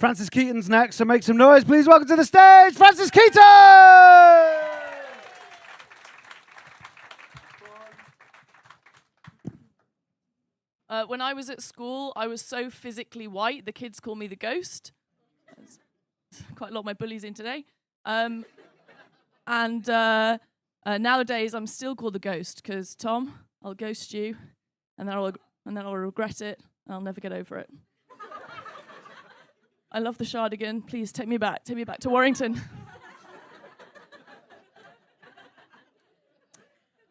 Francis Keating's next, so make some noise. Please welcome to the stage, Francis Keating! When I was at school, I was so physically white, the kids call me the ghost. That's quite a lot of my bullies in today. Nowadays, I'm still called the ghost, because, Tom, I'll ghost you, and then I'll regret it, and I'll never get over it. I love the Shardigan. Please take me back to Warrington.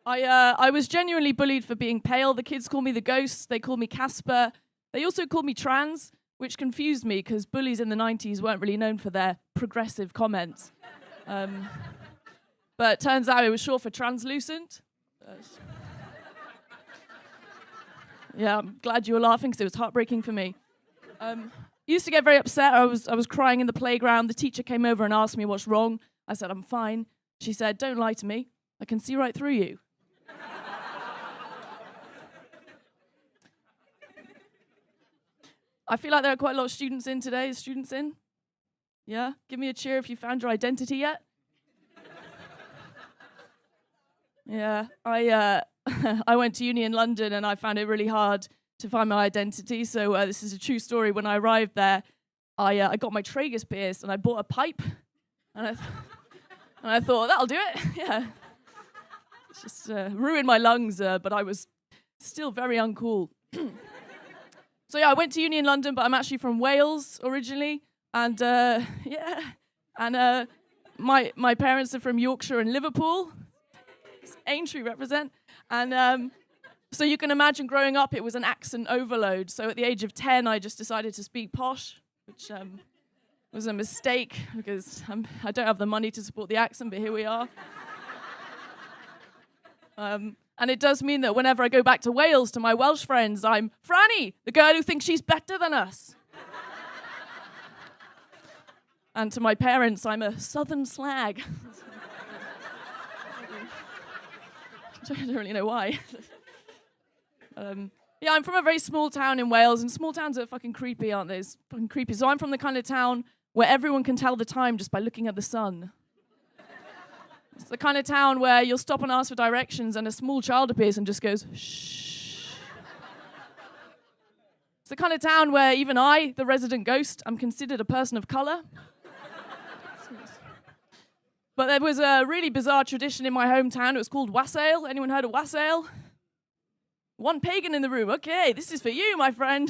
I was genuinely bullied for being pale. The kids call me the ghost. They call me Casper. They also called me trans, which confused me because bullies in the 90s weren't really known for their progressive comments. But it turns out it was short for translucent. Yeah, I'm glad you were laughing because it was heartbreaking for me. Used to get very upset. I was crying in the playground. The teacher came over and asked me what's wrong. I said, I'm fine. She said, don't lie to me. I can see right through you. I feel like there are quite a lot of students in today. Students in? Yeah? Give me a cheer if you found your identity yet. Yeah, I went to uni in London and I found it really hard to find my identity. So this is a true story. When I arrived there, I got my tragus pierced and I bought a pipe. And I thought, that'll do it. Yeah. It's just ruined my lungs, but I was still very uncool. So yeah, I went to uni in London, but I'm actually from Wales originally. And yeah, and my parents are from Yorkshire and Liverpool. Aintree represent. And so you can imagine growing up, it was an accent overload. So at the age of 10, I just decided to speak posh, which was a mistake because I don't have the money to support the accent, but here we are. And it does mean that whenever I go back to Wales to my Welsh friends, I'm Franny, the girl who thinks she's better than us. And to my parents, I'm a southern slag. I don't really know why. Yeah, I'm from a very small town in Wales, and small towns are fucking creepy, aren't they? It's fucking creepy. So I'm from the kind of town where everyone can tell the time just by looking at the sun. It's the kind of town where you'll stop and ask for directions and a small child appears and just goes, shh. It's the kind of town where even I, the resident ghost, I'm considered a person of colour. But there was a really bizarre tradition in my hometown. It was called wassail. Anyone heard of wassail? One pagan in the room. Okay, this is for you, my friend.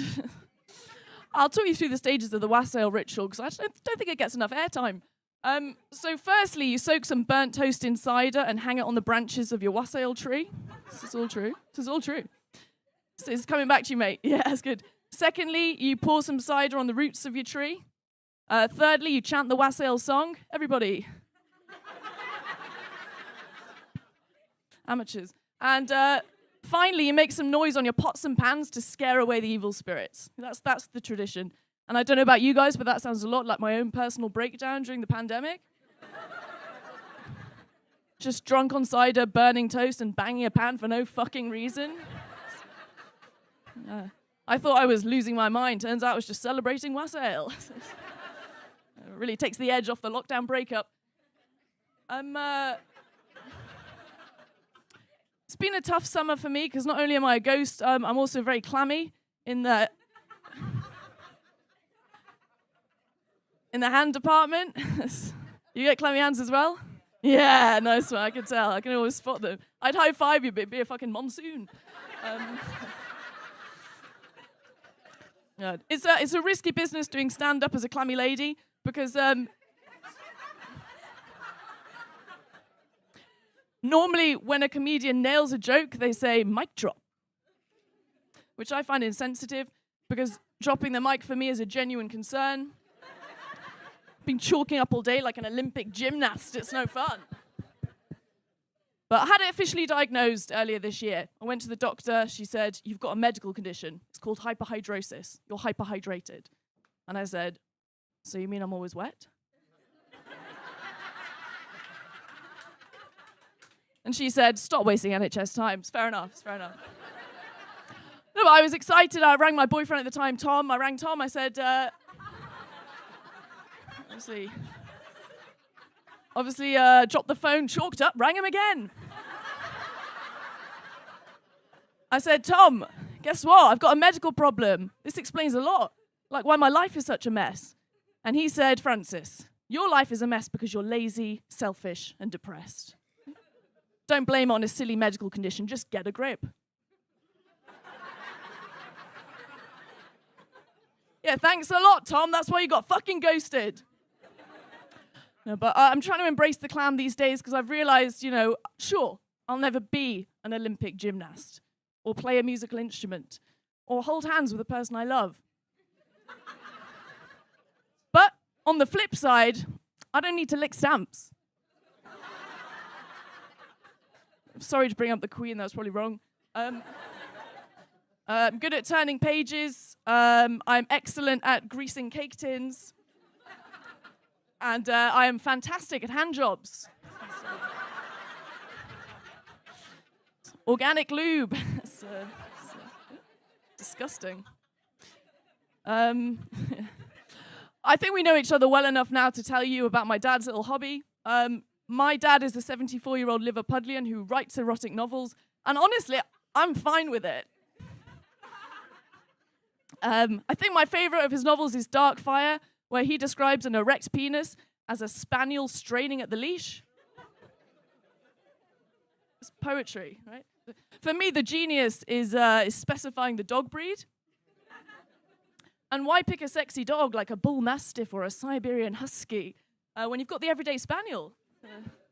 I'll talk you through the stages of the wassail ritual because I don't think it gets enough airtime. So firstly, you soak some burnt toast in cider and hang it on the branches of your wassail tree. This is all true. This is all true. So it's coming back to you, mate. Yeah, that's good. Secondly, you pour some cider on the roots of your tree. Thirdly, you chant the wassail song. Everybody. Amateurs. And finally, you make some noise on your pots and pans to scare away the evil spirits. That's the tradition. And I don't know about you guys, but that sounds a lot like my own personal breakdown during the pandemic. Just drunk on cider, burning toast, and banging a pan for no fucking reason. I thought I was losing my mind. Turns out I was just celebrating wassail. It really takes the edge off the lockdown breakup. It's been a tough summer for me because not only am I a ghost, I'm also very clammy in the hand department. You get clammy hands as well? Yeah, nice one. I can tell. I can always spot them. I'd high five you, but it'd be a fucking monsoon. Yeah, it's a risky business doing stand-up as a clammy lady because normally, when a comedian nails a joke, they say, mic drop, which I find insensitive because dropping the mic for me is a genuine concern. Been chalking up all day like an Olympic gymnast. It's no fun. But I had it officially diagnosed earlier this year. I went to the doctor. She said, you've got a medical condition. It's called hyperhidrosis. You're hyperhydrated. And I said, so you mean I'm always wet? And she said, stop wasting NHS time. It's fair enough. It's fair enough. No, but I was excited. I rang my boyfriend at the time, Tom. I rang Tom. I said, Obviously, dropped the phone, chalked up, rang him again. I said, Tom, guess what? I've got a medical problem. This explains a lot, like why my life is such a mess. And he said, Francis, your life is a mess because you're lazy, selfish, and depressed. Don't blame it on a silly medical condition, just get a grip. Yeah, thanks a lot, Tom. That's why you got fucking ghosted. No, but I'm trying to embrace the clown these days because I've realized, sure, I'll never be an Olympic gymnast or play a musical instrument or hold hands with a person I love. But on the flip side, I don't need to lick stamps. I'm sorry to bring up the Queen, that was probably wrong. I'm good at turning pages. I'm excellent at greasing cake tins. And I am fantastic at hand jobs. Organic lube. It's disgusting. I think we know each other well enough now to tell you about my dad's little hobby. My dad is a 74-year-old Liverpudlian who writes erotic novels. And honestly, I'm fine with it. I think my favorite of his novels is Dark Fire, where he describes an erect penis as a spaniel straining at the leash. It's poetry, right? For me, the genius is specifying the dog breed. And why pick a sexy dog like a bull mastiff or a Siberian husky when you've got the everyday spaniel,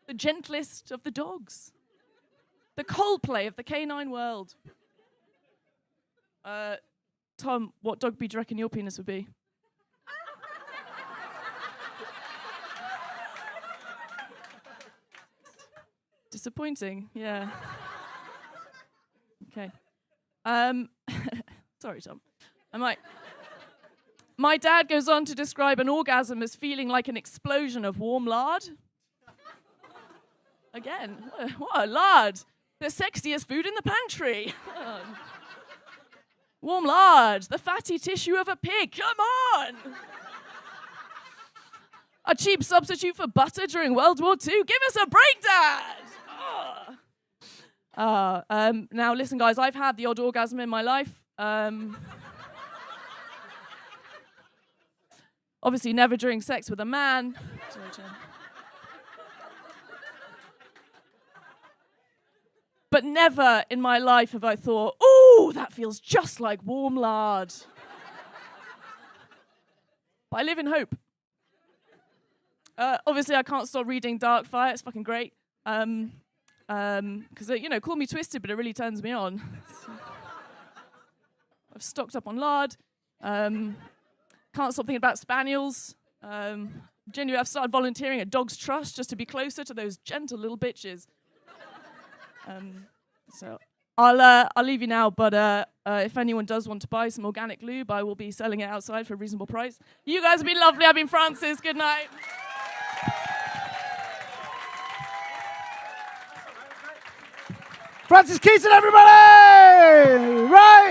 the gentlest of the dogs, the Coldplay of the canine world? Tom, what dog breed do you reckon your penis would be? Disappointing, yeah. Okay. Sorry, Tom. My dad goes on to describe an orgasm as feeling like an explosion of warm lard. Again, what a lard. The sexiest food in the pantry. Warm lard, the fatty tissue of a pig, come on! A cheap substitute for butter during World War II, give us a break, Dad! Now listen guys, I've had the odd orgasm in my life. Obviously never during sex with a man. But never in my life have I thought, ooh, that feels just like warm lard. But I live in hope. Obviously, I can't stop reading Dark Fire. It's fucking great. Because, call me twisted, but it really turns me on. So I've stocked up on lard. Can't stop thinking about spaniels. Genuinely, I've started volunteering at Dogs Trust just to be closer to those gentle little bitches. So I'll leave you now, but if anyone does want to buy some organic lube, I will be selling it outside for a reasonable price. You guys have been lovely. I've been Francis. Good night. Francis Keating, everybody! Right!